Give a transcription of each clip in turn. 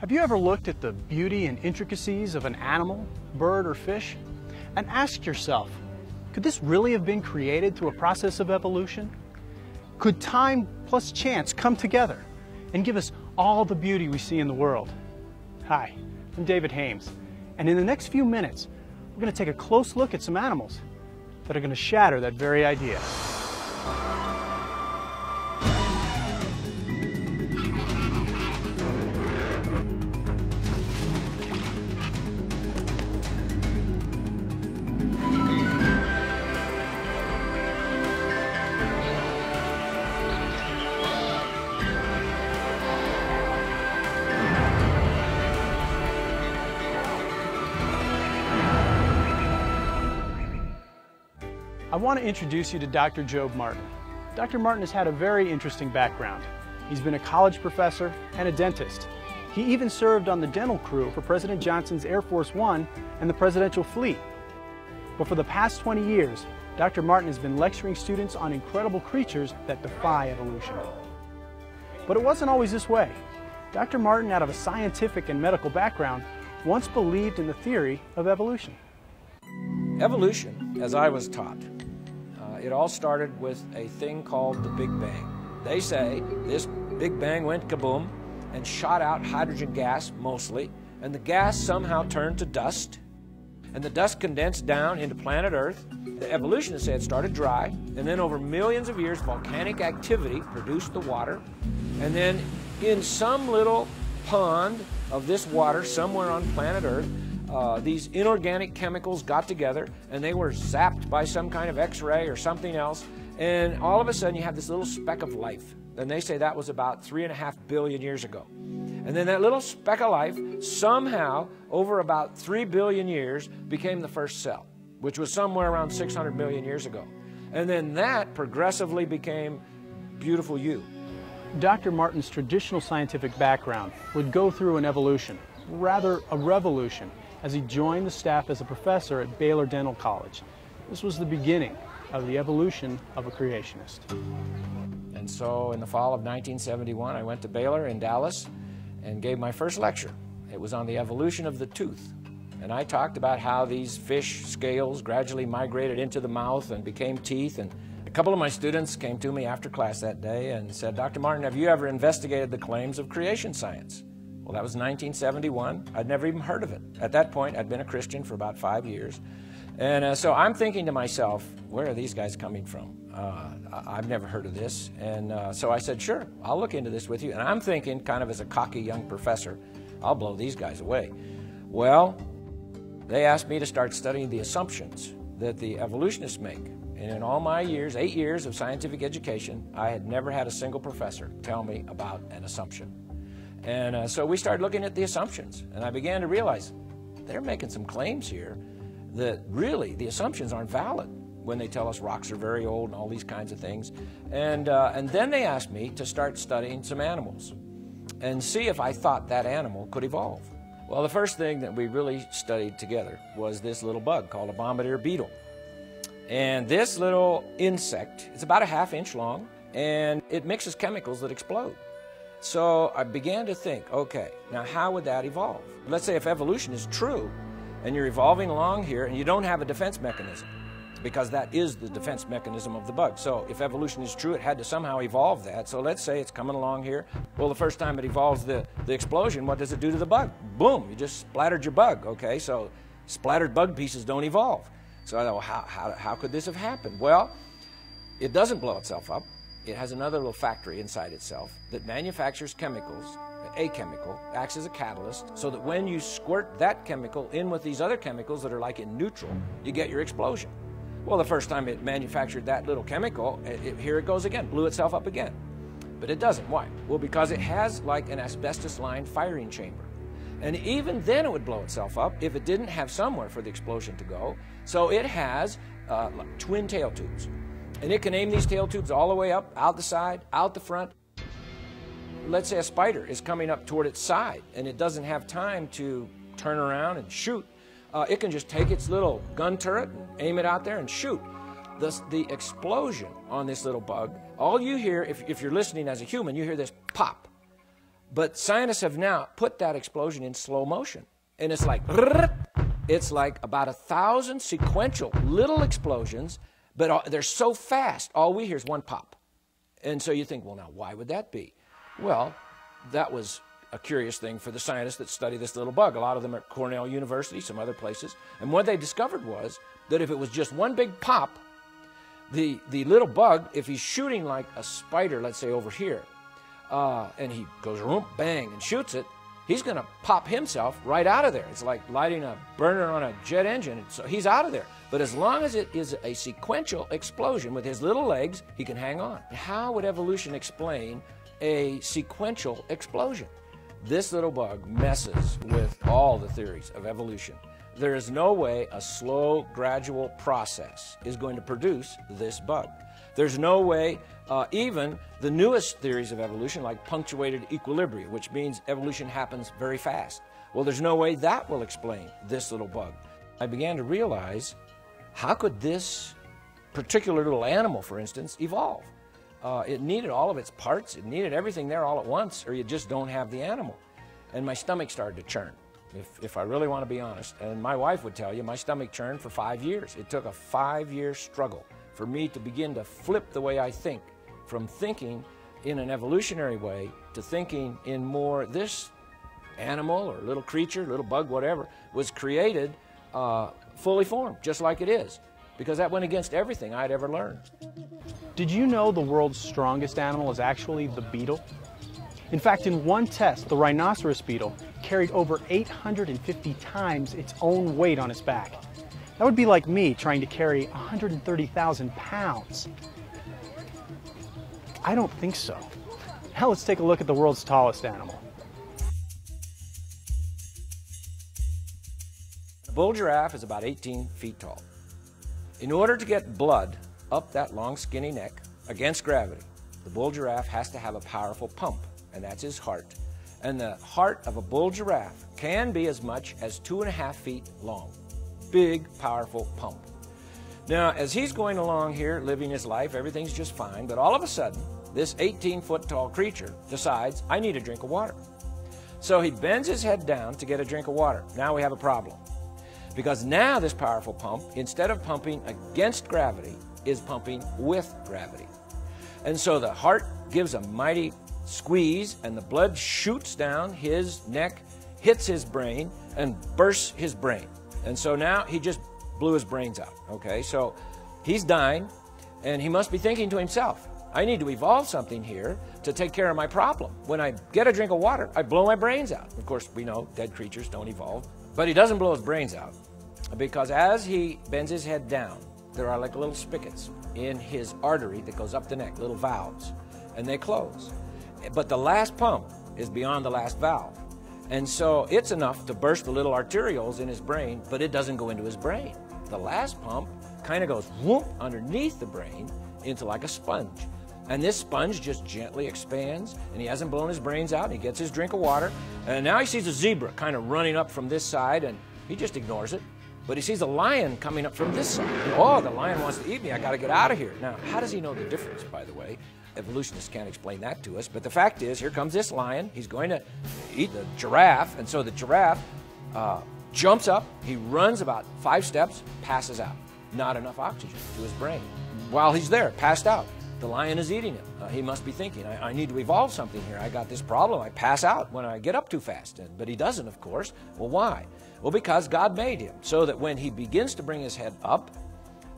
Have you ever looked at the beauty and intricacies of an animal, bird, or fish, and asked yourself, could this really have been created through a process of evolution? Could time plus chance come together and give us all the beauty we see in the world? Hi, I'm David Hames, and in the next few minutes, we're going to take a close look at some animals that are going to shatter that very idea. I want to introduce you to Dr. Job Martin. Dr. Martin has had a very interesting background. He's been a college professor and a dentist. He even served on the dental crew for President Johnson's Air Force One and the presidential fleet. But for the past 20 years, Dr. Martin has been lecturing students on incredible creatures that defy evolution. But it wasn't always this way. Dr. Martin, out of a scientific and medical background, once believed in the theory of evolution. Evolution, as I was taught, it all started with a thing called the Big Bang. They say this Big Bang went kaboom and shot out hydrogen gas mostly, and the gas somehow turned to dust, and the dust condensed down into planet Earth. The evolutionists say it started dry, and then over millions of years volcanic activity produced the water, and then in some little pond of this water somewhere on planet Earth, these inorganic chemicals got together and they were zapped by some kind of X-ray or something else, and all of a sudden you have this little speck of life. And they say that was about 3.5 billion years ago. And then that little speck of life somehow over about 3 billion years became the first cell, which was somewhere around 600 million years ago. And then that progressively became beautiful you. Dr. Martin's traditional scientific background would go through an evolution, rather a revolution, as he joined the staff as a professor at Baylor Dental College. This was the beginning of the evolution of a creationist. And so in the fall of 1971, I went to Baylor in Dallas and gave my first lecture. It was on the evolution of the tooth. And I talked about how these fish scales gradually migrated into the mouth and became teeth. And a couple of my students came to me after class that day and said, Dr. Martin, have you ever investigated the claims of creation science? Well, that was 1971. I'd never even heard of it. At that point, I'd been a Christian for about 5 years. And so I'm thinking to myself, where are these guys coming from? I've never heard of this. And so I said, sure, I'll look into this with you. And I'm thinking, kind of as a cocky young professor, I'll blow these guys away. Well, they asked me to start studying the assumptions that the evolutionists make. And in all my years, 8 years of scientific education, I had never had a single professor tell me about an assumption. And so we started looking at the assumptions, and I began to realize they're making some claims here that really the assumptions aren't valid when they tell us rocks are very old and all these kinds of things. And then they asked me to start studying some animals and see if I thought that animal could evolve. Well, the first thing that we really studied together was this little bug called a bombardier beetle. And this little insect, it's about a ½ inch long, and it mixes chemicals that explode. So I began to think, okay, now how would that evolve? Let's say if evolution is true and you're evolving along here and you don't have a defense mechanism, because that is the defense mechanism of the bug. So if evolution is true, it had to somehow evolve that. So let's say it's coming along here. Well, the first time it evolves the explosion, what does it do to the bug? Boom, you just splattered your bug, okay? So splattered bug pieces don't evolve. So I thought, well, how could this have happened? Well, it doesn't blow itself up. It has another little factory inside itself that manufactures chemicals. A chemical acts as a catalyst so that when you squirt that chemical in with these other chemicals that are like in neutral, you get your explosion. Well, the first time it manufactured that little chemical, here it goes again, blew itself up again. But it doesn't. Why? Well, because it has like an asbestos-lined firing chamber. And even then it would blow itself up if it didn't have somewhere for the explosion to go. So it has like twin tail tubes. And it can aim these tail tubes all the way up, out the side, out the front. Let's say a spider is coming up toward its side and it doesn't have time to turn around and shoot. It can just take its little gun turret and aim it out there and shoot. The explosion on this little bug, all you hear, if you're listening as a human, you hear this pop. But scientists have now put that explosion in slow motion. And it's like about 1,000 sequential little explosions, but they're so fast, all we hear is one pop. And so you think, well, now, why would that be? Well, that was a curious thing for the scientists that study this little bug. A lot of them are at Cornell University, some other places. And what they discovered was that if it was just one big pop, the little bug, if he's shooting like a spider, let's say over here, and he goes whoop, bang, and shoots it, he's going to pop himself right out of there. It's like lighting a burner on a jet engine. So he's out of there. But as long as it is a sequential explosion with his little legs, he can hang on. How would evolution explain a sequential explosion? This little bug messes with all the theories of evolution. There is no way a slow, gradual process is going to produce this bug. There's no way even the newest theories of evolution, like punctuated equilibria, which means evolution happens very fast. Well, there's no way that will explain this little bug. I began to realize, how could this particular little animal, for instance, evolve? It needed all of its parts. It needed everything there all at once, or you just don't have the animal. And my stomach started to churn, if I really want to be honest. And my wife would tell you, my stomach churned for 5 years. It took a 5-year struggle for me to begin to flip the way I think, from thinking in an evolutionary way to thinking in more this animal or little creature, little bug, whatever, was created fully formed, just like it is, because that went against everything I'd ever learned. Did you know the world's strongest animal is actually the beetle? In fact, in one test, the rhinoceros beetle carried over 850 times its own weight on its back. That would be like me trying to carry 130,000 pounds. I don't think so. Now let's take a look at the world's tallest animal. A bull giraffe is about 18 feet tall. In order to get blood up that long, skinny neck against gravity, the bull giraffe has to have a powerful pump, and that's his heart. And the heart of a bull giraffe can be as much as 2.5 feet long. Big, powerful pump. Now, as he's going along here, living his life, everything's just fine, but all of a sudden, this 18-foot-tall creature decides, I need a drink of water. So he bends his head down to get a drink of water. Now we have a problem. Because now this powerful pump, instead of pumping against gravity, is pumping with gravity. And so the heart gives a mighty squeeze, and the blood shoots down his neck, hits his brain, and bursts his brain. And so now he just blew his brains out, okay? So he's dying, and he must be thinking to himself, I need to evolve something here to take care of my problem. When I get a drink of water, I blow my brains out. Of course, we know dead creatures don't evolve. But he doesn't blow his brains out, because as he bends his head down, there are like little spigots in his artery that goes up the neck, little valves, and they close. But the last pump is beyond the last valve. And so it's enough to burst the little arterioles in his brain, but it doesn't go into his brain. The last pump kind of goes whoop underneath the brain into like a sponge. And this sponge just gently expands, and he hasn't blown his brains out, and he gets his drink of water, and now he sees a zebra kind of running up from this side, and he just ignores it. But he sees a lion coming up from this side. And, oh, the lion wants to eat me. I got to get out of here. Now, how does he know the difference, by the way? Evolutionists can't explain that to us. But the fact is, here comes this lion. He's going to eat the giraffe. And so the giraffe jumps up. He runs about 5 steps, passes out. Not enough oxygen to his brain. While he's there, passed out, the lion is eating him. He must be thinking, I need to evolve something here. I got this problem. I pass out when I get up too fast. But he doesn't, of course. Well, why? Well, because God made him so that when he begins to bring his head up,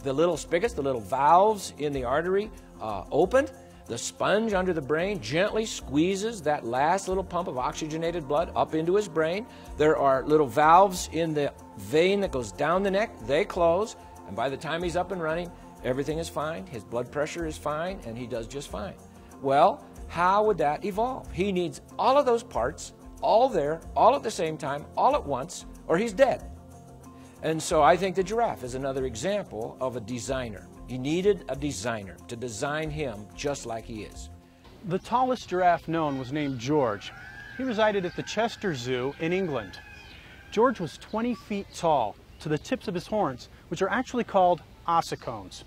the little spigots, the little valves in the artery open, the sponge under the brain gently squeezes that last little pump of oxygenated blood up into his brain. There are little valves in the vein that goes down the neck. They close, and by the time he's up and running, everything is fine. His blood pressure is fine, and he does just fine. Well, how would that evolve? He needs all of those parts, all there, all at the same time, all at once, or he's dead. And so I think the giraffe is another example of a designer. He needed a designer to design him just like he is. The tallest giraffe known was named George. He resided at the Chester Zoo in England. George was 20 feet tall to the tips of his horns, which are actually called ossicones.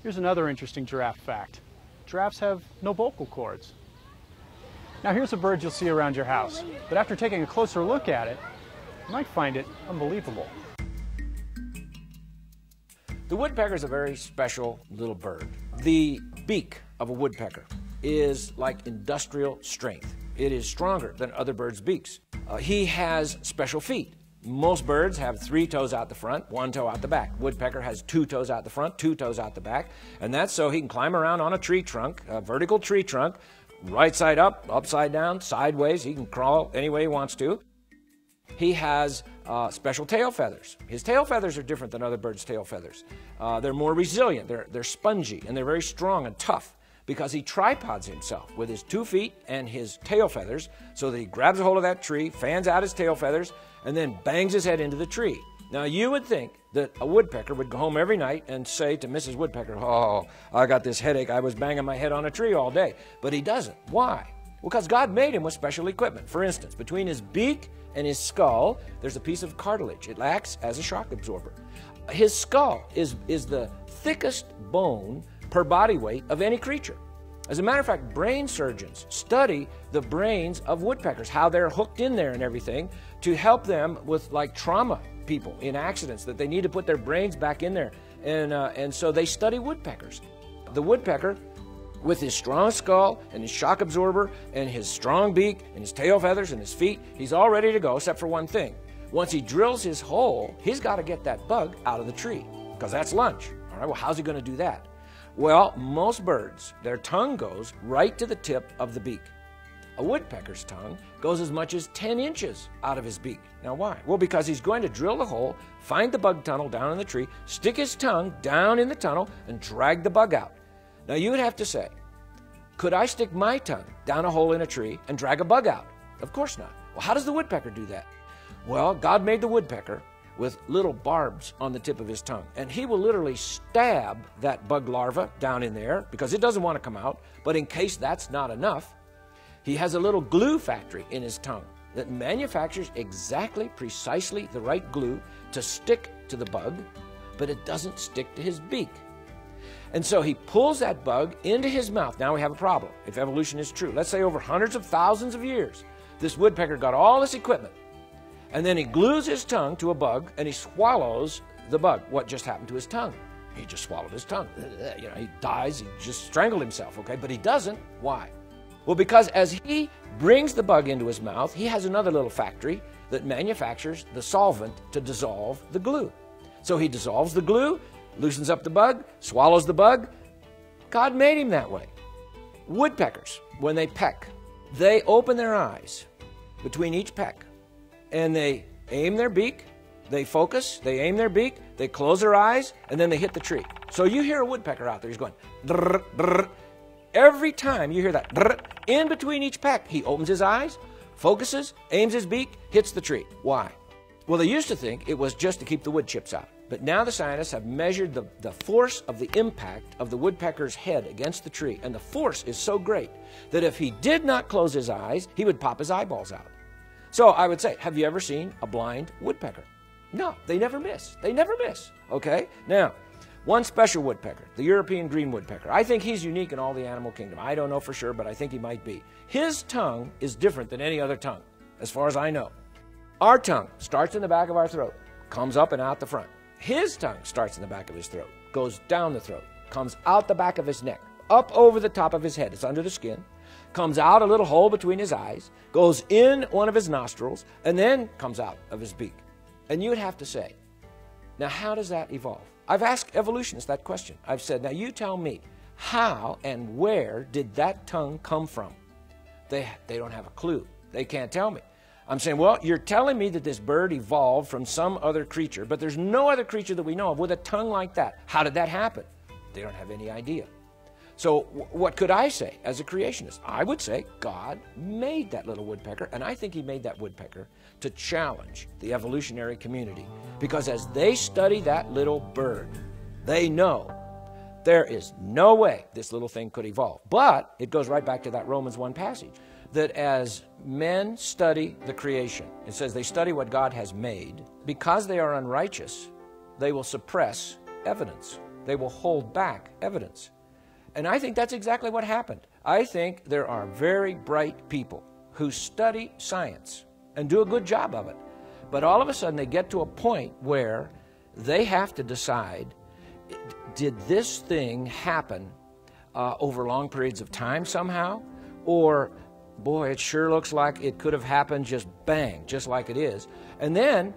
Here's another interesting giraffe fact. Giraffes have no vocal cords. Now here's a bird you'll see around your house, but after taking a closer look at it, you might find it unbelievable. The woodpecker is a very special little bird. The beak of a woodpecker is like industrial strength. It is stronger than other birds' beaks. He has special feet. Most birds have 3 toes out the front, 1 toe out the back. Woodpecker has 2 toes out the front, 2 toes out the back, and that's so he can climb around on a tree trunk, a vertical tree trunk, right side up, upside down, sideways. He can crawl any way he wants to. He has special tail feathers. His tail feathers are different than other birds' tail feathers. They're more resilient, they're spongy, and they're very strong and tough because he tripods himself with his 2 feet and his tail feathers so that he grabs a hold of that tree, fans out his tail feathers, and then bangs his head into the tree. Now, you would think that a woodpecker would go home every night and say to Mrs. Woodpecker, "Oh, I got this headache. I was banging my head on a tree all day." But he doesn't. Why? Well, because God made him with special equipment. For instance, between his beak and his skull, there's a piece of cartilage. It acts as a shock absorber. His skull is the thickest bone per body weight of any creature. As a matter of fact, brain surgeons study the brains of woodpeckers, how they're hooked in there and everything, to help them with like trauma people in accidents, that they need to put their brains back in there. And so they study woodpeckers. The woodpecker, with his strong skull and his shock absorber and his strong beak and his tail feathers and his feet, he's all ready to go except for one thing. Once he drills his hole, he's got to get that bug out of the tree because that's lunch. All right, well, how's he going to do that? Well, most birds, their tongue goes right to the tip of the beak. A woodpecker's tongue goes as much as 10 inches out of his beak. Now, why? Well, because he's going to drill the hole, find the bug tunnel down in the tree, stick his tongue down in the tunnel, and drag the bug out. Now, you would have to say, could I stick my tongue down a hole in a tree and drag a bug out? Of course not. Well, how does the woodpecker do that? Well, God made the woodpecker with little barbs on the tip of his tongue. And he will literally stab that bug larva down in there because it doesn't want to come out. But in case that's not enough, he has a little glue factory in his tongue that manufactures exactly, precisely the right glue to stick to the bug, but it doesn't stick to his beak. And so he pulls that bug into his mouth. Now we have a problem, if evolution is true. Let's say over hundreds of thousands of years, this woodpecker got all this equipment, and then he glues his tongue to a bug, and he swallows the bug. What just happened to his tongue? He just swallowed his tongue. You know, he dies, he just strangled himself, okay? But he doesn't. Why? Well, because as he brings the bug into his mouth, he has another little factory that manufactures the solvent to dissolve the glue. So he dissolves the glue, loosens up the bug, swallows the bug. God made him that way. Woodpeckers, when they peck, they open their eyes between each peck, and they aim their beak, they focus, they aim their beak, they close their eyes, and then they hit the tree. So you hear a woodpecker out there, he's going, drr, drr. Every time you hear that, drr, in between each peck, he opens his eyes, focuses, aims his beak, hits the tree. Why? Well, they used to think it was just to keep the wood chips out. But now the scientists have measured the force of the impact of the woodpecker's head against the tree, and the force is so great that if he did not close his eyes, he would pop his eyeballs out. So I would say, have you ever seen a blind woodpecker? No, they never miss. They never miss, okay? Now, one special woodpecker, the European green woodpecker. I think he's unique in all the animal kingdom. I don't know for sure, but I think he might be. His tongue is different than any other tongue, as far as I know. Our tongue starts in the back of our throat, comes up and out the front. His tongue starts in the back of his throat, goes down the throat, comes out the back of his neck, up over the top of his head. It's under the skin, comes out a little hole between his eyes, goes in one of his nostrils, and then comes out of his beak. And you would have to say, now how does that evolve? I've asked evolutionists that question. I've said, now you tell me, how and where did that tongue come from? They don't have a clue. They can't tell me. I'm saying, well, you're telling me that this bird evolved from some other creature, but there's no other creature that we know of with a tongue like that. How did that happen? They don't have any idea. So what could I say as a creationist? I would say God made that little woodpecker, and I think he made that woodpecker to challenge the evolutionary community, because as they study that little bird, they know there is no way this little thing could evolve. But it goes right back to that Romans 1 passage, that as men study the creation, it says they study what God has made. Because they are unrighteous, they will suppress evidence. They will hold back evidence. And I think that's exactly what happened. I think there are very bright people who study science and do a good job of it. But all of a sudden they get to a point where they have to decide, did this thing happen over long periods of time somehow? Or, boy, it sure looks like it could have happened just bang, just like it is. And then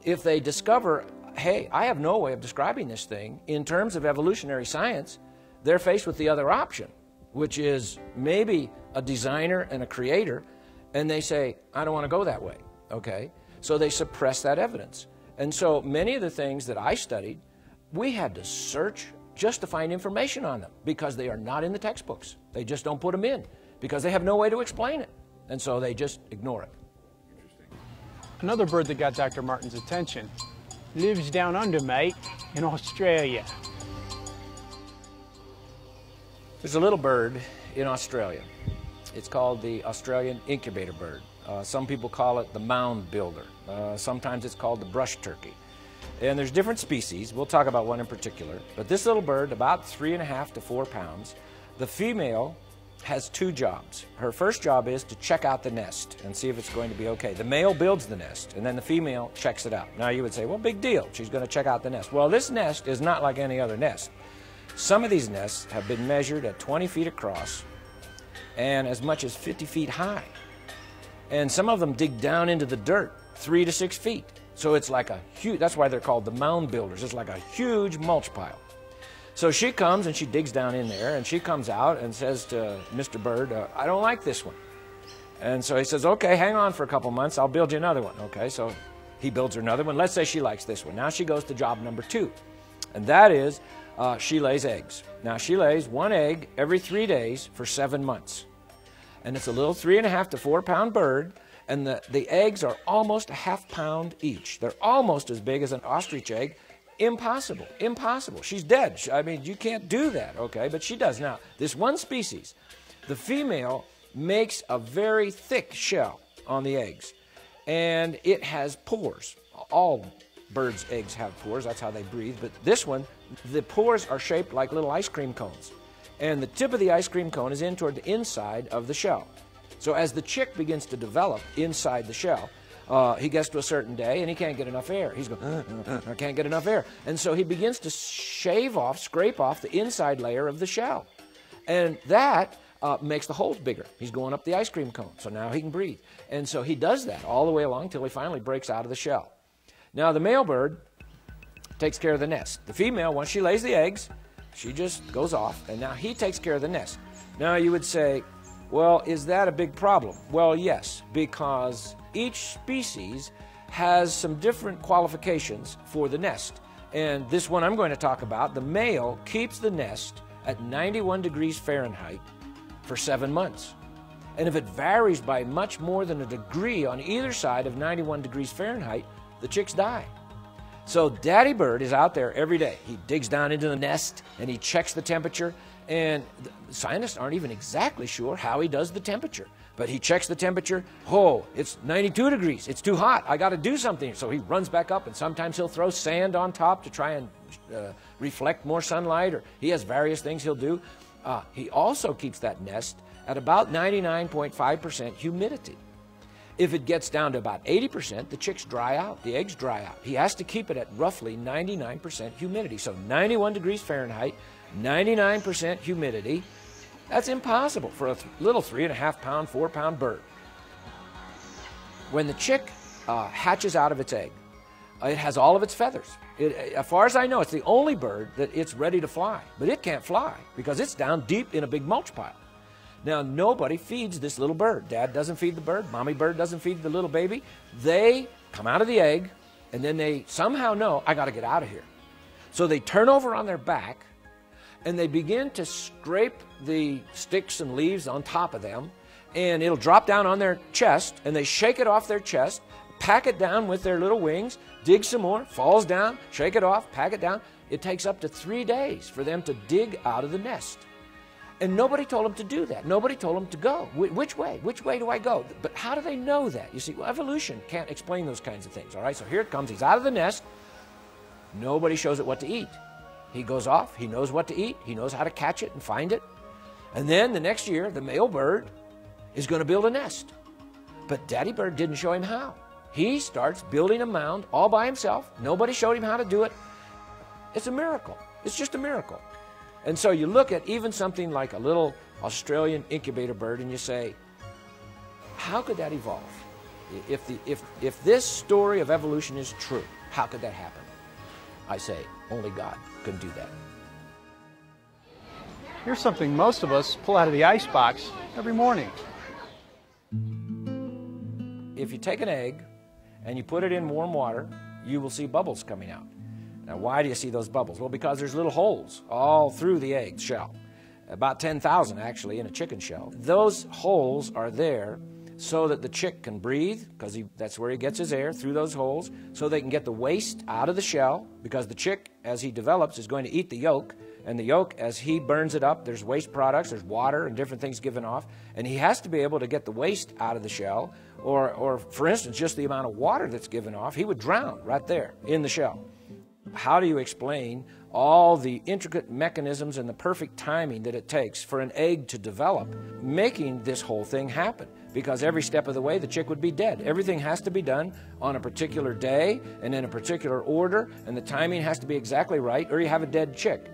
if they discover, hey, I have no way of describing this thing in terms of evolutionary science, they're faced with the other option, which is maybe a designer and a creator, and they say, I don't want to go that way, okay? So they suppress that evidence. And so many of the things that I studied, we had to search just to find information on them because they are not in the textbooks. They just don't put them in because they have no way to explain it. And so they just ignore it. Another bird that got Dr. Martin's attention lives down under, mate, in Australia. There's a little bird in Australia. It's called the Australian incubator bird. Some people call it the mound builder. Sometimes it's called the brush turkey. And there's different species. We'll talk about one in particular. But this little bird, about 3.5 to 4 pounds, the female has 2 jobs. Her first job is to check out the nest and see if it's going to be okay. The male builds the nest, and then the female checks it out. Now you would say, well, big deal. She's going to check out the nest. Well, this nest is not like any other nest. Some of these nests have been measured at 20 feet across and as much as 50 feet high. And some of them dig down into the dirt 3 to 6 feet. So it's like a huge, that's why they're called the mound builders. It's like a huge mulch pile. So she comes and she digs down in there, and she comes out and says to Mr. Bird, I don't like this one. And so he says, okay, hang on for a couple months, I'll build you another one. Okay, so he builds her another one. Let's say she likes this one. Now she goes to job number 2, and that is she lays eggs. Now she lays 1 egg every 3 days for 7 months. And it's a little 3.5 to 4 pound bird, and the eggs are almost a ½ pound each. They're almost as big as an ostrich egg. Impossible, impossible. She's dead. I mean, you can't do that, okay? But she does. Now, this one species, the female makes a very thick shell on the eggs, and it has pores. All birds' eggs have pores. That's how they breathe. But this one, the pores are shaped like little ice cream cones, and the tip of the ice cream cone is in toward the inside of the shell. So as the chick begins to develop inside the shell, he gets to a certain day and he can't get enough air. He's going, I can't get enough air. And so he begins to shave off, scrape off the inside layer of the shell. And that makes the holes bigger. He's going up the ice cream cone, so now he can breathe. And so he does that all the way along until he finally breaks out of the shell. Now the male bird takes care of the nest. The female, once she lays the eggs, she just goes off, and now he takes care of the nest. Now you would say, well, is that a big problem? Well, yes, because each species has some different qualifications for the nest. And this one I'm going to talk about, the male keeps the nest at 91 degrees Fahrenheit for 7 months. And if it varies by much more than a degree on either side of 91 degrees Fahrenheit, the chicks die. So Daddy Bird is out there every day. He digs down into the nest and he checks the temperature. And the scientists aren't even exactly sure how he does the temperature. But he checks the temperature. Oh, it's 92 degrees. It's too hot. I got to do something. So he runs back up, and sometimes he'll throw sand on top to try and reflect more sunlight, or he has various things he'll do. He also keeps that nest at about 99.5% humidity. If it gets down to about 80%, the chicks dry out, the eggs dry out. He has to keep it at roughly 99% humidity. So 91 degrees Fahrenheit, 99% humidity. That's impossible for a little 3.5 pound, 4 pound bird. When the chick hatches out of its egg, it has all of its feathers. As far as I know, it's the only bird that it's ready to fly, but it can't fly because it's down deep in a big mulch pile. Now, nobody feeds this little bird. Dad doesn't feed the bird. Mommy bird doesn't feed the little baby. They come out of the egg, and then they somehow know, I got to get out of here. So they turn over on their back, and they begin to scrape the sticks and leaves on top of them, and it'll drop down on their chest, and they shake it off their chest, pack it down with their little wings, dig some more, falls down, shake it off, pack it down. It takes up to 3 days for them to dig out of the nest. And nobody told them to do that. Nobody told them to go. Which way? Which way do I go? But how do they know that? You see, well, evolution can't explain those kinds of things, all right? So here it comes. He's out of the nest. Nobody shows it what to eat. He goes off. He knows what to eat. He knows how to catch it and find it. And then the next year, the male bird is going to build a nest. But daddy bird didn't show him how. He starts building a mound all by himself. Nobody showed him how to do it. It's a miracle. It's just a miracle. And so you look at even something like a little Australian incubator bird and you say, how could that evolve? If this story of evolution is true, how could that happen? I say, only God can do that. Here's something most of us pull out of the icebox every morning. If you take an egg and you put it in warm water, you will see bubbles coming out. Now, why do you see those bubbles? Well, because there's little holes all through the egg shell. About 10,000 actually in a chicken shell. Those holes are there so that the chick can breathe, because that's where he gets his air, through those holes, so they can get the waste out of the shell, because the chick, as he develops, is going to eat the yolk, and the yolk, as he burns it up, there's waste products, there's water and different things given off, and he has to be able to get the waste out of the shell, or for instance, just the amount of water that's given off, he would drown right there in the shell. How do you explain all the intricate mechanisms and the perfect timing that it takes for an egg to develop, making this whole thing happen? Because every step of the way, the chick would be dead. Everything has to be done on a particular day and in a particular order, and the timing has to be exactly right, or you have a dead chick.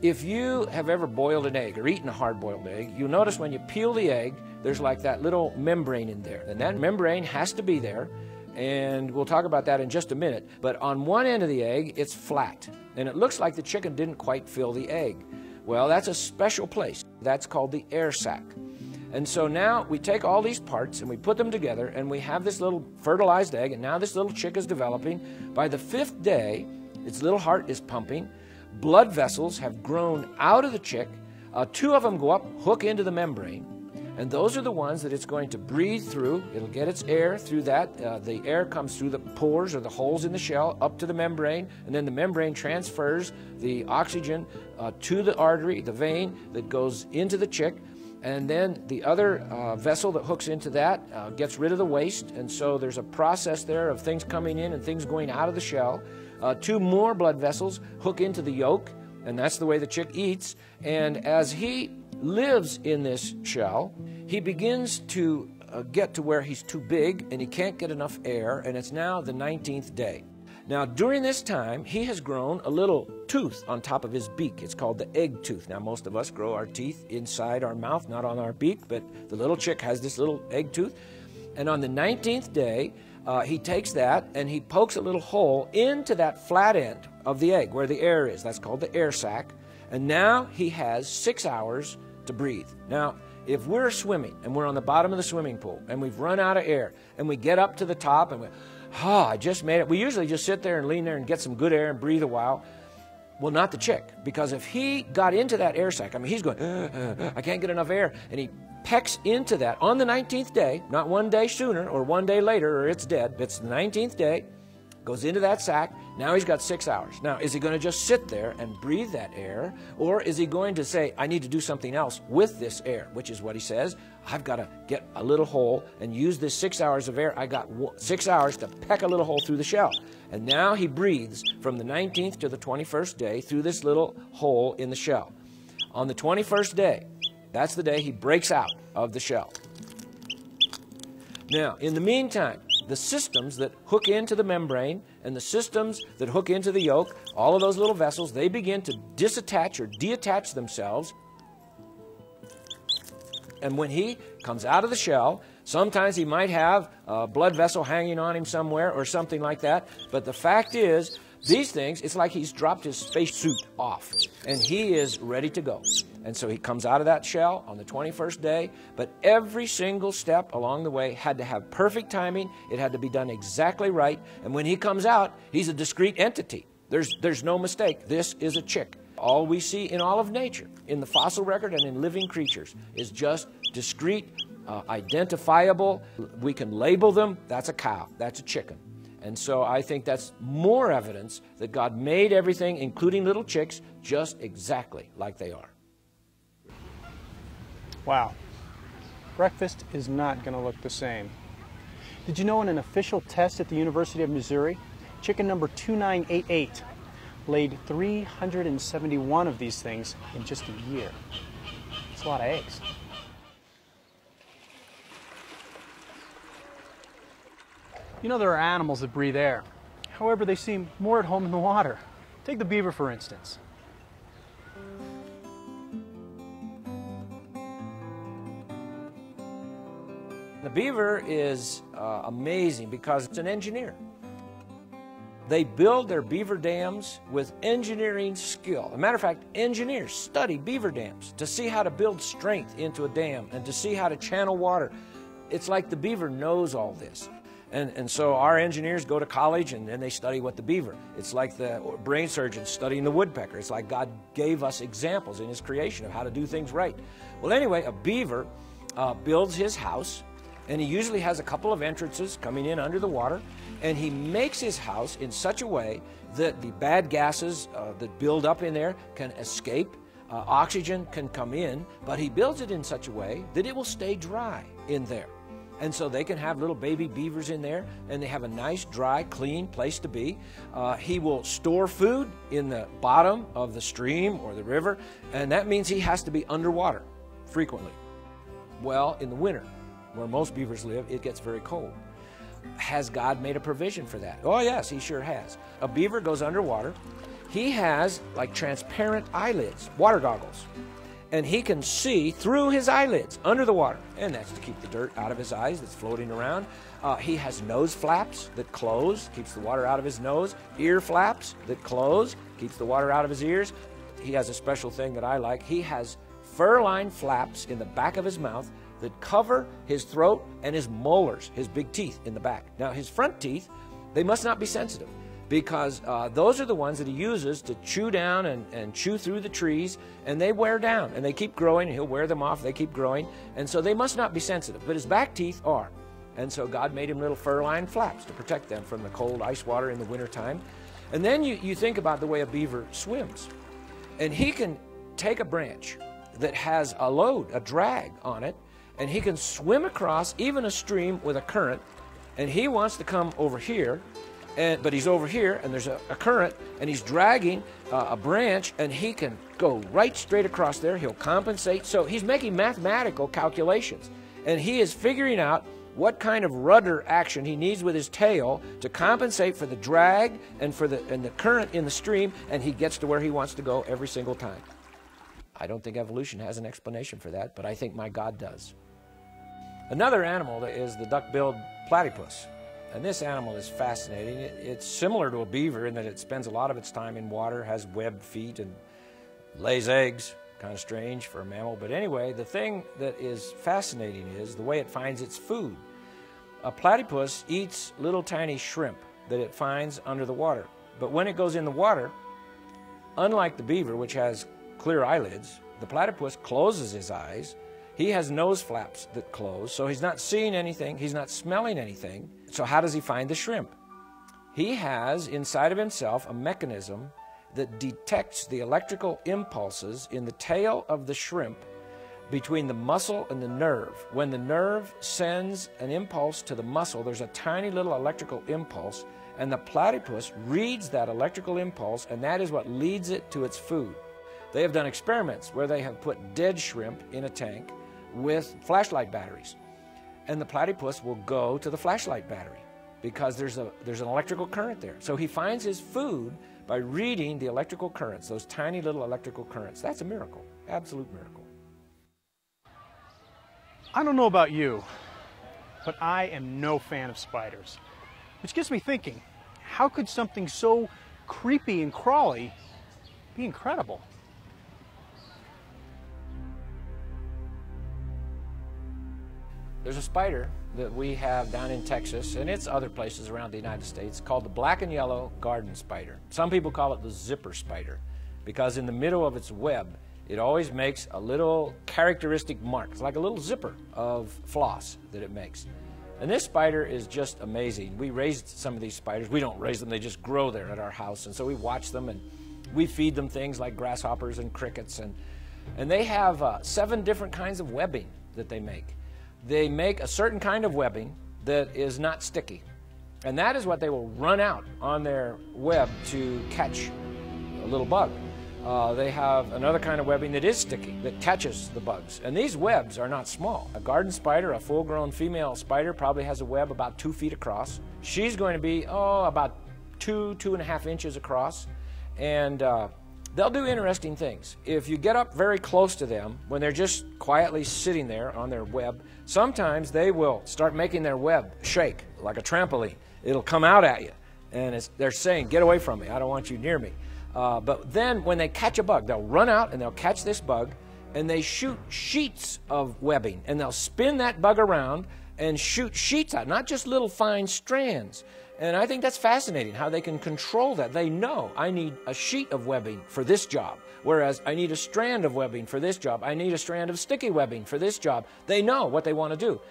If you have ever boiled an egg or eaten a hard-boiled egg, you'll notice when you peel the egg, there's like that little membrane in there, and that membrane has to be there. And we'll talk about that in just a minute. But on one end of the egg, it's flat. And it looks like the chicken didn't quite fill the egg. Well, that's a special place. That's called the air sac. And so now we take all these parts and we put them together and we have this little fertilized egg, and now this little chick is developing. By the 5th day, its little heart is pumping. Blood vessels have grown out of the chick. 2 of them go up, hook into the membrane. And those are the ones that it's going to breathe through. It'll get its air through that. The air comes through the pores or the holes in the shell up to the membrane, and then the membrane transfers the oxygen to the artery, the vein that goes into the chick. And then the other vessel that hooks into that gets rid of the waste. And so there's a process there of things coming in and things going out of the shell. 2 more blood vessels hook into the yolk, and that's the way the chick eats. And as he lives in this shell, he begins to get to where he's too big and he can't get enough air, and it's now the 19th day. Now, during this time, he has grown a little tooth on top of his beak. It's called the egg tooth. Now, most of us grow our teeth inside our mouth, not on our beak, but the little chick has this little egg tooth. And on the 19th day, he takes that and he pokes a little hole into that flat end of the egg where the air is. That's called the air sac. And now he has 6 hours to breathe. Now, if we're swimming and we're on the bottom of the swimming pool and we've run out of air and we get up to the top and I just made it. We usually just sit there and lean there and get some good air and breathe a while. Well, not the chick, because if he got into that air sac, I mean, he's going, I can't get enough air, and he pecks into that on the 19th day, not 1 day sooner or 1 day later or it's dead. It's the 19th day, goes into that sac. Now he's got 6 hours. Now, is he going to just sit there and breathe that air, or is he going to say, I need to do something else with this air, which is what he says. I've got to get a little hole and use this 6 hours of air. I got 6 hours to peck a little hole through the shell. And now he breathes from the 19th to the 21st day through this little hole in the shell. On the 21st day, that's the day he breaks out of the shell. Now, in the meantime, the systems that hook into the membrane and the systems that hook into the yolk, all of those little vessels, they begin to disattach or deattach themselves. And when he comes out of the shell, sometimes he might have a blood vessel hanging on him somewhere or something like that. But the fact is, these things, it's like he's dropped his spacesuit off and he is ready to go. And so he comes out of that shell on the 21st day, but every single step along the way had to have perfect timing. It had to be done exactly right. And when he comes out, he's a discrete entity. There's no mistake. This is a chick. All we see in all of nature, in the fossil record and in living creatures, is just discrete, identifiable. We can label them. That's a cow. That's a chicken. And so I think that's more evidence that God made everything, including little chicks, just exactly like they are. Wow. Breakfast is not going to look the same. Did you know in an official test at the University of Missouri, chicken number 2988 laid 371 of these things in just a year? It's a lot of eggs. You know, there are animals that breathe air. However, they seem more at home in the water. Take the beaver, for instance. The beaver is amazing because it's an engineer. They build their beaver dams with engineering skill. As a matter of fact, engineers study beaver dams to see how to build strength into a dam and to see how to channel water. It's like the beaver knows all this. And so our engineers go to college and then they study what the beaver. It's like the brain surgeons studying the woodpecker. It's like God gave us examples in His creation of how to do things right. Well, anyway, a beaver builds his house, and he usually has a couple of entrances coming in under the water, and he makes his house in such a way that the bad gases that build up in there can escape. Oxygen can come in, but he builds it in such a way that it will stay dry in there. And so they can have little baby beavers in there, and they have a nice, dry, clean place to be. He will store food in the bottom of the stream or the river, and that means he has to be underwater frequently. Well, in the winter, where most beavers live, it gets very cold. Has God made a provision for that? Oh, yes, He sure has. A beaver goes underwater. He has like transparent eyelids, water goggles. And he can see through his eyelids under the water, and that's to keep the dirt out of his eyes that's floating around. He has nose flaps that close, keeps the water out of his nose, ear flaps that close, keeps the water out of his ears. He has a special thing that I like. He has fur-lined flaps in the back of his mouth that cover his throat and his molars, his big teeth in the back. Now, his front teeth, they must not be sensitive, because those are the ones that he uses to chew down and chew through the trees, and they wear down, and they keep growing, and he'll wear them off, they keep growing, and so they must not be sensitive, but his back teeth are. And so God made him little fur-lined flaps to protect them from the cold ice water in the wintertime. And then you think about the way a beaver swims, and he can take a branch that has a load, a drag on it, and he can swim across even a stream with a current, and he wants to come over here, but he's over here, and there's a current, and he's dragging a branch, and he can go right straight across there. He'll compensate. So he's making mathematical calculations, and he is figuring out what kind of rudder action he needs with his tail to compensate for the drag and for the current in the stream, and he gets to where he wants to go every single time. I don't think evolution has an explanation for that, but I think my God does. Another animal is the duck-billed platypus. And this animal is fascinating. It's similar to a beaver in that it spends a lot of its time in water, has webbed feet, and lays eggs. Kind of strange for a mammal. But anyway, the thing that is fascinating is the way it finds its food. A platypus eats little tiny shrimp that it finds under the water. But when it goes in the water, unlike the beaver, which has clear eyelids, the platypus closes his eyes. He has nose flaps that close, so he's not seeing anything, he's not smelling anything. So how does he find the shrimp? He has inside of himself a mechanism that detects the electrical impulses in the tail of the shrimp between the muscle and the nerve. When the nerve sends an impulse to the muscle, there's a tiny little electrical impulse, and the platypus reads that electrical impulse, and that is what leads it to its food. They have done experiments where they have put dead shrimp in a tank with flashlight batteries, and the platypus will go to the flashlight battery because there's an electrical current there. So he finds his food by reading the electrical currents, those tiny little electrical currents. That's a miracle, absolute miracle. I don't know about you, but I am no fan of spiders, which gets me thinking, how could something so creepy and crawly be incredible? There's a spider that we have down in Texas, and it's other places around the United States, called the black and yellow garden spider. Some people call it the zipper spider, because in the middle of its web, it always makes a little characteristic mark. It's like a little zipper of floss that it makes. And this spider is just amazing. We raised some of these spiders. We don't raise them, they just grow there at our house. And so we watch them, and we feed them things like grasshoppers and crickets. And they have 7 different kinds of webbing that they make. They make a certain kind of webbing that is not sticky. And that is what they will run out on their web to catch a little bug. They have another kind of webbing that is sticky, that catches the bugs. And these webs are not small. A garden spider, a full-grown female spider, probably has a web about 2 feet across. She's going to be, about 2.5 inches across. And they'll do interesting things. If you get up very close to them, when they're just quietly sitting there on their web, sometimes they will start making their web shake like a trampoline. It'll come out at you. And they're saying, get away from me, I don't want you near me. But then when they catch a bug, they'll run out and they'll catch this bug and they shoot sheets of webbing, and they'll spin that bug around and shoot sheets out, not just little fine strands. And I think that's fascinating how they can control that. They know I need a sheet of webbing for this job, whereas I need a strand of webbing for this job. I need a strand of sticky webbing for this job. They know what they want to do.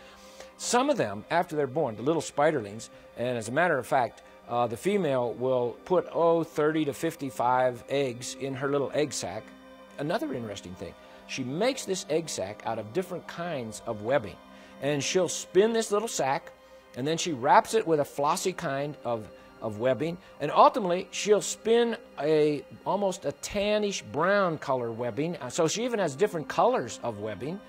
Some of them, after they're born, the little spiderlings, and as a matter of fact, the female will put 30 to 55 eggs in her little egg sac. Another interesting thing, she makes this egg sac out of different kinds of webbing, and she'll spin this little sac, and then she wraps it with a flossy kind of webbing, and ultimately she'll spin almost a tannish brown color webbing, so she even has different colors of webbing.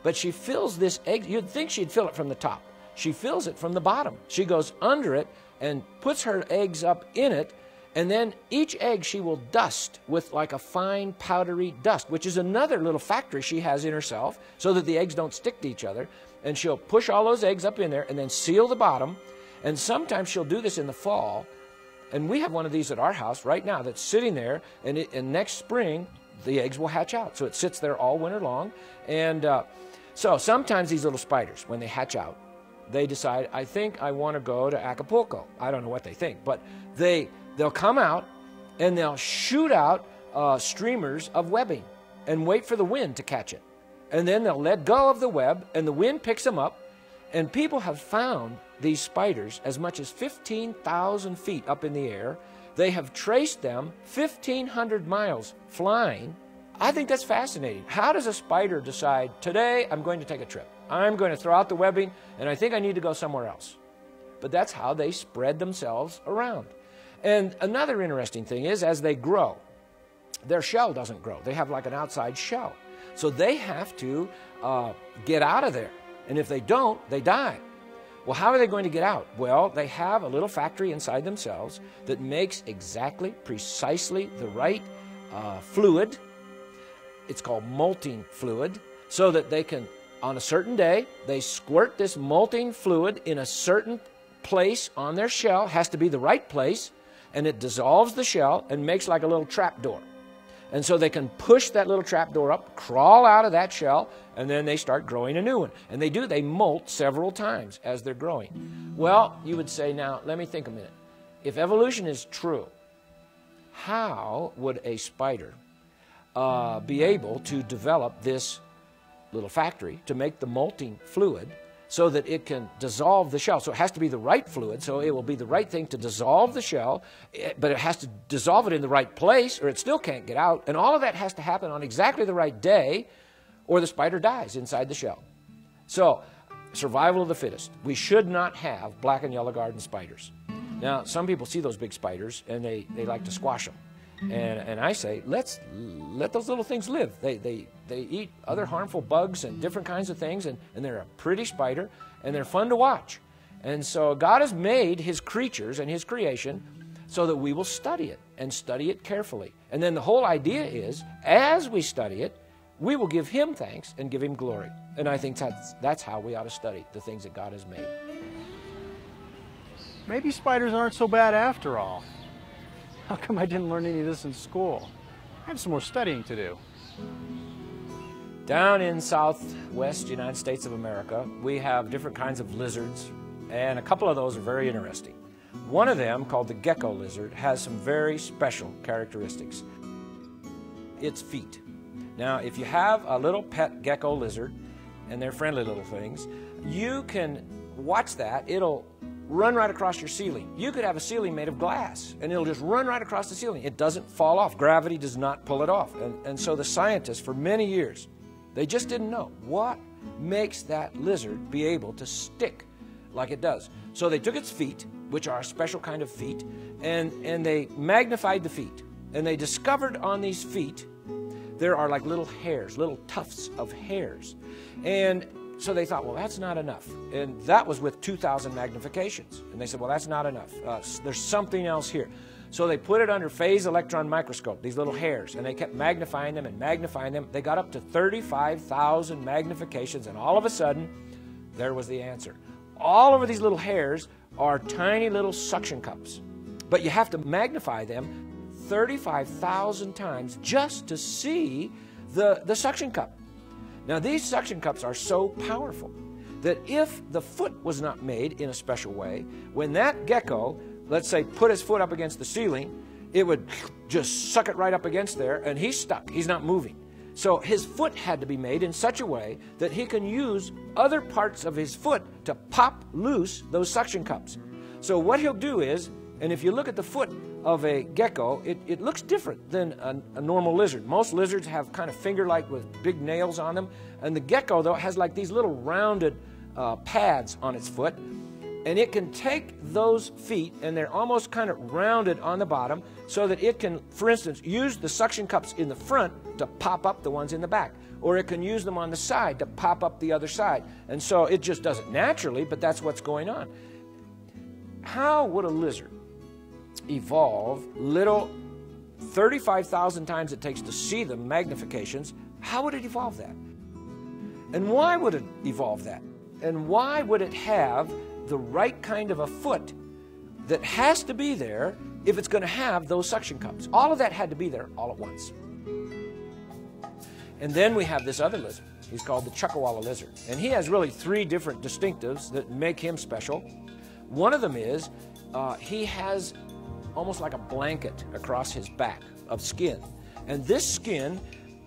But she fills this egg, you'd think she'd fill it from the top. She fills it from the bottom. She goes under it and puts her eggs up in it, and then each egg she will dust with like a fine powdery dust, which is another little factory she has in herself so that the eggs don't stick to each other. And she'll push all those eggs up in there and then seal the bottom. And sometimes she'll do this in the fall. And we have one of these at our house right now that's sitting there, and next spring the eggs will hatch out. So it sits there all winter long. And so sometimes these little spiders, when they hatch out, they decide, I think I want to go to Acapulco. I don't know what they think, but they'll come out and they'll shoot out streamers of webbing and wait for the wind to catch it. And then they'll let go of the web and the wind picks them up. And people have found these spiders as much as 15,000 feet up in the air. They have traced them 1,500 miles flying. I think that's fascinating. How does a spider decide, today I'm going to take a trip? I'm going to throw out the webbing, and I think I need to go somewhere else. But that's how they spread themselves around. And another interesting thing is, as they grow, their shell doesn't grow. They have like an outside shell. So they have to get out of there. And if they don't, they die. Well, how are they going to get out? Well, they have a little factory inside themselves that makes exactly, precisely the right fluid. It's called molting fluid, so that they can, on a certain day, they squirt this molting fluid in a certain place on their shell. Has to be the right place, and it dissolves the shell and makes like a little trap door. And so they can push that little trap door up, crawl out of that shell, and then they start growing a new one. And they molt several times as they're growing. Well, you would say, now, let me think a minute. If evolution is true, how would a spider be able to develop this little factory to make the molting fluid so that it can dissolve the shell? So it has to be the right fluid, so it will be the right thing to dissolve the shell, but it has to dissolve it in the right place or it still can't get out. And all of that has to happen on exactly the right day or the spider dies inside the shell. So, survival of the fittest. We should not have black and yellow garden spiders. Now, some people see those big spiders and they like to squash them. And I say, let those little things live. They eat other harmful bugs and different kinds of things, and they're a pretty spider, and they're fun to watch. And so God has made His creatures and His creation so that we will study it, and study it carefully. And then the whole idea is, as we study it, we will give Him thanks and give Him glory. And I think that's how we ought to study the things that God has made. Maybe spiders aren't so bad after all. How come I didn't learn any of this in school? I have some more studying to do. Down in southwest United States of America, we have different kinds of lizards, and a couple of those are very interesting. One of them, called the gecko lizard, has some very special characteristics. Its feet. Now, if you have a little pet gecko lizard, and they're friendly little things, you can watch that. It'll run right across your ceiling. You could have a ceiling made of glass, and it'll just run right across the ceiling. It doesn't fall off. Gravity does not pull it off. And so the scientists, for many years, they just didn't know what makes that lizard be able to stick like it does. So they took its feet, which are a special kind of feet, and they magnified the feet. And they discovered on these feet there are like little hairs, little tufts of hairs. And so they thought, well, that's not enough. And that was with 2,000 magnifications. And they said, well, that's not enough. There's something else here. So they put it under phase electron microscope, these little hairs, and they kept magnifying them and magnifying them. They got up to 35,000 magnifications, and all of a sudden, there was the answer. All over these little hairs are tiny little suction cups. But you have to magnify them 35,000 times just to see the suction cup. Now, these suction cups are so powerful that if the foot was not made in a special way, when that gecko, let's say, put his foot up against the ceiling, it would just suck it right up against there, and he's stuck. He's not moving. So his foot had to be made in such a way that he can use other parts of his foot to pop loose those suction cups. So what he'll do is, and if you look at the foot of a gecko, it looks different than a normal lizard. Most lizards have kind of finger-like with big nails on them, and the gecko, though, has like these little rounded pads on its foot, and it can take those feet, and they're almost kind of rounded on the bottom, so that it can, for instance, use the suction cups in the front to pop up the ones in the back, or it can use them on the side to pop up the other side. And so it just does it naturally, but that's what's going on. How would a lizard evolve little 35,000 times it takes to see the magnifications? How would it evolve that? And why would it evolve that? And why would it have the right kind of a foot that has to be there if it's going to have those suction cups? All of that had to be there all at once. And then we have this other lizard. He's called the chuckawalla lizard. And he has really three different distinctives that make him special. One of them is he has almost like a blanket across his back of skin. And this skin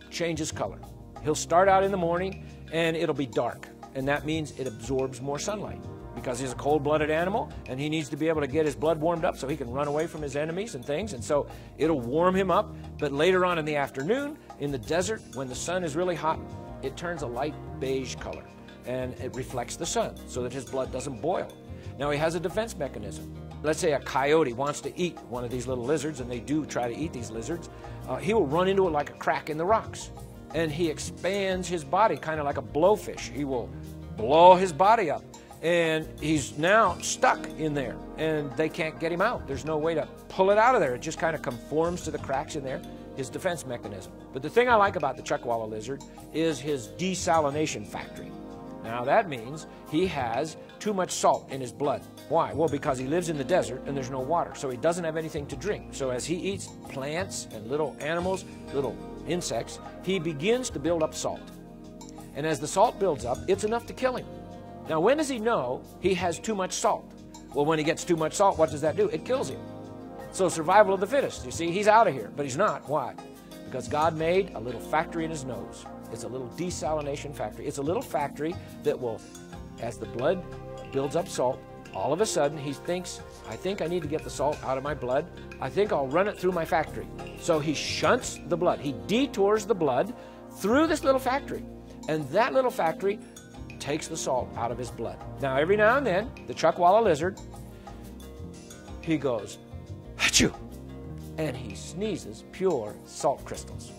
changes color. He'll start out in the morning and it'll be dark. And that means it absorbs more sunlight because he's a cold-blooded animal and he needs to be able to get his blood warmed up so he can run away from his enemies and things. And so it'll warm him up. But later on in the afternoon, in the desert, when the sun is really hot, it turns a light beige color and it reflects the sun so that his blood doesn't boil. Now he has a defense mechanism. Let's say a coyote wants to eat one of these little lizards, and they do try to eat these lizards. He will run into it like a crack in the rocks. And he expands his body kind of like a blowfish. He will blow his body up. And he's now stuck in there, and they can't get him out. There's no way to pull it out of there. It just kind of conforms to the cracks in there, his defense mechanism. But the thing I like about the chuckawalla lizard is his desalination factory. Now that means he has too much salt in his blood. Why? Well, because he lives in the desert and there's no water, so he doesn't have anything to drink. So as he eats plants and little animals, little insects, he begins to build up salt. And as the salt builds up, it's enough to kill him. Now, when does he know he has too much salt? Well, when he gets too much salt, what does that do? It kills him. So survival of the fittest. You see, he's out of here, but he's not. Why? Because God made a little factory in his nose. It's a little desalination factory. It's a little factory that will, as the blood builds up salt, all of a sudden he thinks, I think I need to get the salt out of my blood. I think I'll run it through my factory. So he shunts the blood. He detours the blood through this little factory. And that little factory takes the salt out of his blood. Now, every now and then, the chuckawalla lizard, he goes, achoo, and he sneezes pure salt crystals.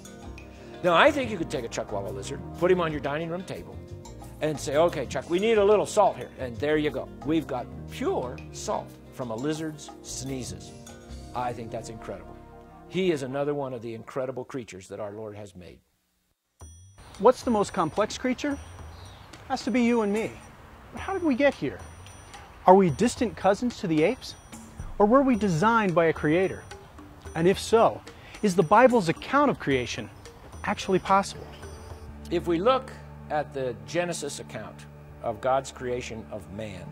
Now, I think you could take a chuckawalla lizard, put him on your dining room table, and say, okay, Chuck, we need a little salt here. And there you go. We've got pure salt from a lizard's sneezes. I think that's incredible. He is another one of the incredible creatures that our Lord has made. What's the most complex creature? Has to be you and me. But how did we get here? Are we distant cousins to the apes? Or were we designed by a creator? And if so, is the Bible's account of creation actually possible? If we look at the Genesis account of God's creation of man,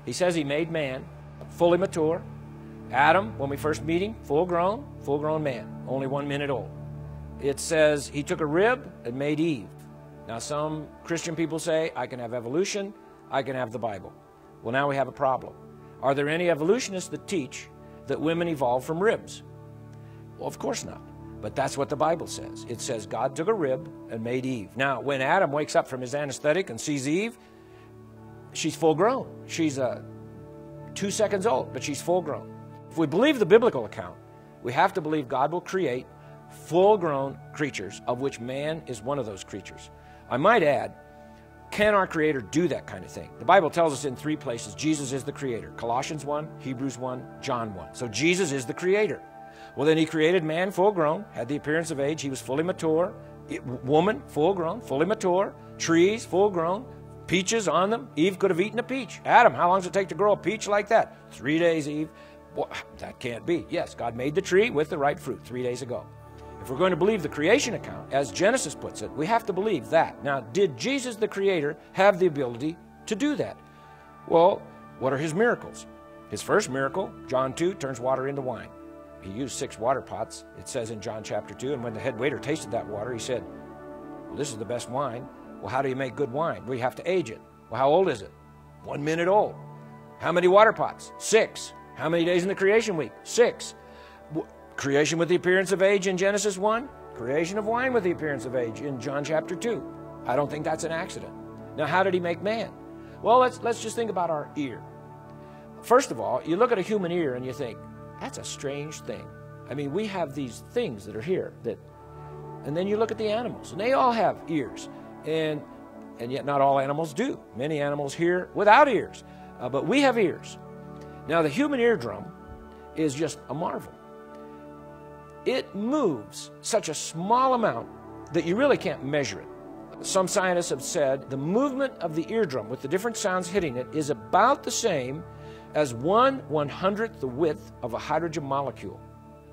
he says he made man fully mature. Adam, when we first meet him, full grown man, only 1 minute old. It says he took a rib and made Eve. Now, some Christian people say, I can have evolution, I can have the Bible. Well, now we have a problem. Are there any evolutionists that teach that women evolved from ribs? Well, of course not. But that's what the Bible says. It says God took a rib and made Eve. Now, when Adam wakes up from his anesthetic and sees Eve, she's full grown. She's 2 seconds old, but she's full grown. If we believe the biblical account, We have to believe God will create full-grown creatures, of which man is one of those creatures. I might add, can our Creator do that kind of thing? The Bible tells us in 3 places Jesus is the Creator. Colossians 1, Hebrews 1, John 1. So Jesus is the Creator. Well, then He created man full-grown, had the appearance of age. He was fully mature. Woman, full-grown, fully mature. Trees, full-grown. Peaches on them. Eve could have eaten a peach. Adam, how long does it take to grow a peach like that? 3 days, Eve. Well, that can't be. Yes, God made the tree with the right fruit 3 days ago. If we're going to believe the creation account, as Genesis puts it, we have to believe that. Now, did Jesus the Creator have the ability to do that? Well, what are His miracles? His first miracle, John 2, turns water into wine. He used 6 water pots, it says in John chapter 2, and when the head waiter tasted that water, he said, well, this is the best wine. Well, how do you make good wine? Well, you have to age it. Well, how old is it? 1 minute old. How many water pots? 6. How many days in the creation week? 6. Creation with the appearance of age in Genesis 1. Creation of wine with the appearance of age in John chapter 2. I don't think that's an accident. Now, how did He make man? Well, let's just think about our ear. First of all, you look at a human ear and you think, that's a strange thing. I mean, we have these things that are here, and then you look at the animals, and they all have ears, and yet not all animals do. Many animals hear without ears, but we have ears. Now, the human eardrum is just a marvel. It moves such a small amount that you really can't measure it. Some scientists have said the movement of the eardrum with the different sounds hitting it is about the same as 1/100th the width of a hydrogen molecule.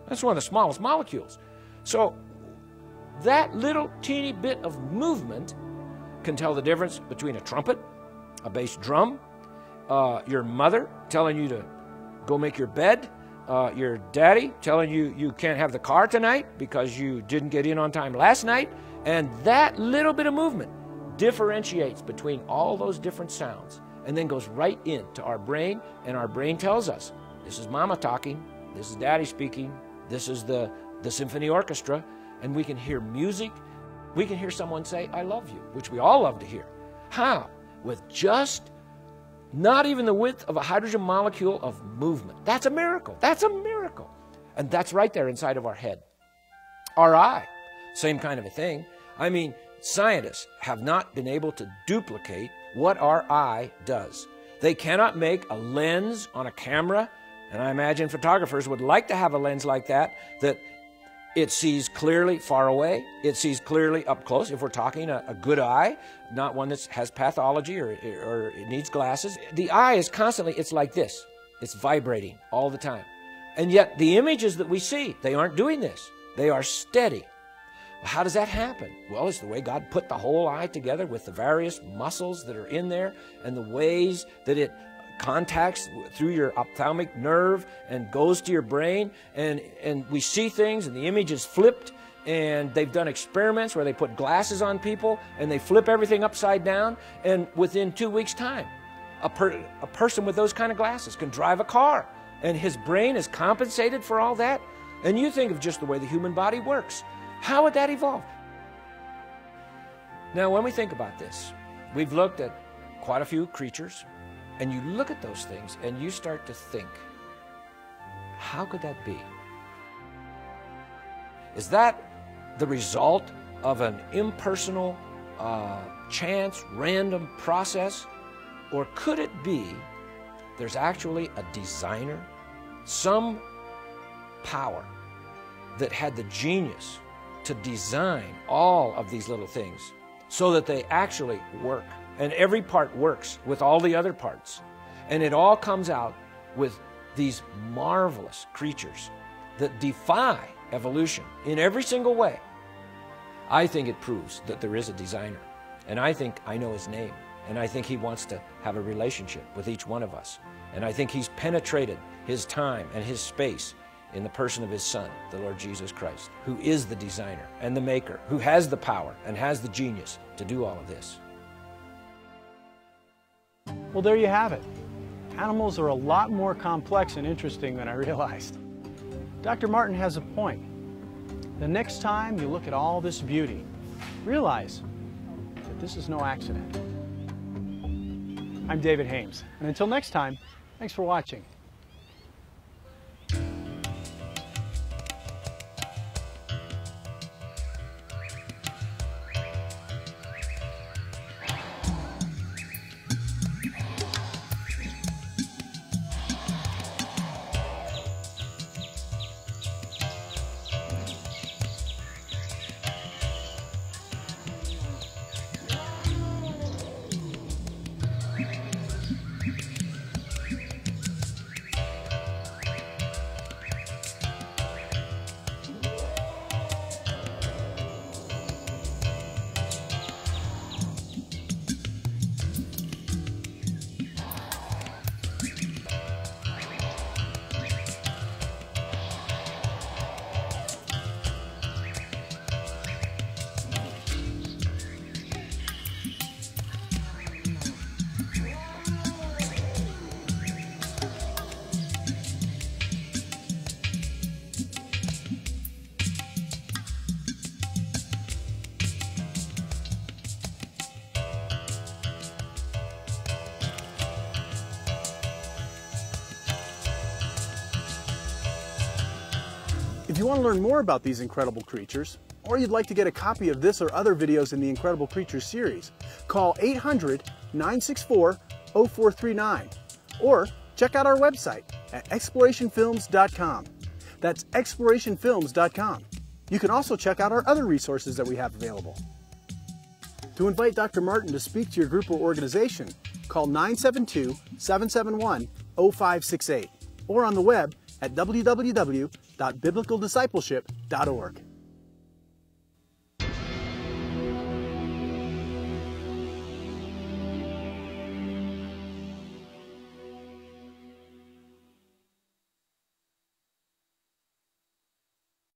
That's one of the smallest molecules. So that little teeny bit of movement can tell the difference between a trumpet, a bass drum, your mother telling you to go make your bed, your daddy telling you you can't have the car tonight because you didn't get in on time last night. And that little bit of movement differentiates between all those different sounds and then goes right into our brain, and our brain tells us, this is mama talking, this is daddy speaking, this is the symphony orchestra, and we can hear music. We can hear someone say, I love you, which we all love to hear. How? With just not even the width of a hydrogen molecule of movement. That's a miracle. That's a miracle. And that's right there inside of our head. Our eye, same kind of a thing. I mean, scientists have not been able to duplicate what our eye does. They cannot make a lens on a camera, and I imagine photographers would like to have a lens like that it sees clearly far away, it sees clearly up close, if we're talking a good eye, not one that has pathology or it needs glasses. The eye is constantly, it's like this. It's vibrating all the time. And yet the images that we see, they aren't doing this. They are steady. Well, how does that happen? Well, it's the way God put the whole eye together with the various muscles that are in there and the ways that it contacts through your ophthalmic nerve and goes to your brain, and we see things and the image is flipped, and they've done experiments where they put glasses on people and they flip everything upside down, and within 2 weeks' time a person with those kind of glasses can drive a car, and his brain is compensated for all that. And you think of just the way the human body works. How would that evolve? Now, when we think about this, we've looked at quite a few creatures, and you look at those things and you start to think, how could that be? Is that the result of an impersonal, chance, random process? Or could it be there's actually a designer, some power that had the genius to design all of these little things so that they actually work? And every part works with all the other parts. And it all comes out with these marvelous creatures that defy evolution in every single way. I think it proves that there is a designer. And I think I know his name. And I think he wants to have a relationship with each one of us. And I think he's penetrated his time and his space in the person of his Son, the Lord Jesus Christ, who is the designer and the maker, who has the power and has the genius to do all of this. Well, there you have it. Animals are a lot more complex and interesting than I realized. Dr. Martin has a point. The next time you look at all this beauty, realize that this is no accident. I'm David Hames, and until next time, thanks for watching. If you want to learn more about these incredible creatures, or you'd like to get a copy of this or other videos in the Incredible Creatures series, call 800-964-0439 or check out our website at explorationfilms.com. That's explorationfilms.com. You can also check out our other resources that we have available. To invite Dr. Martin to speak to your group or organization, call 972-771-0568 or on the web at www.biblicaldiscipleship.org.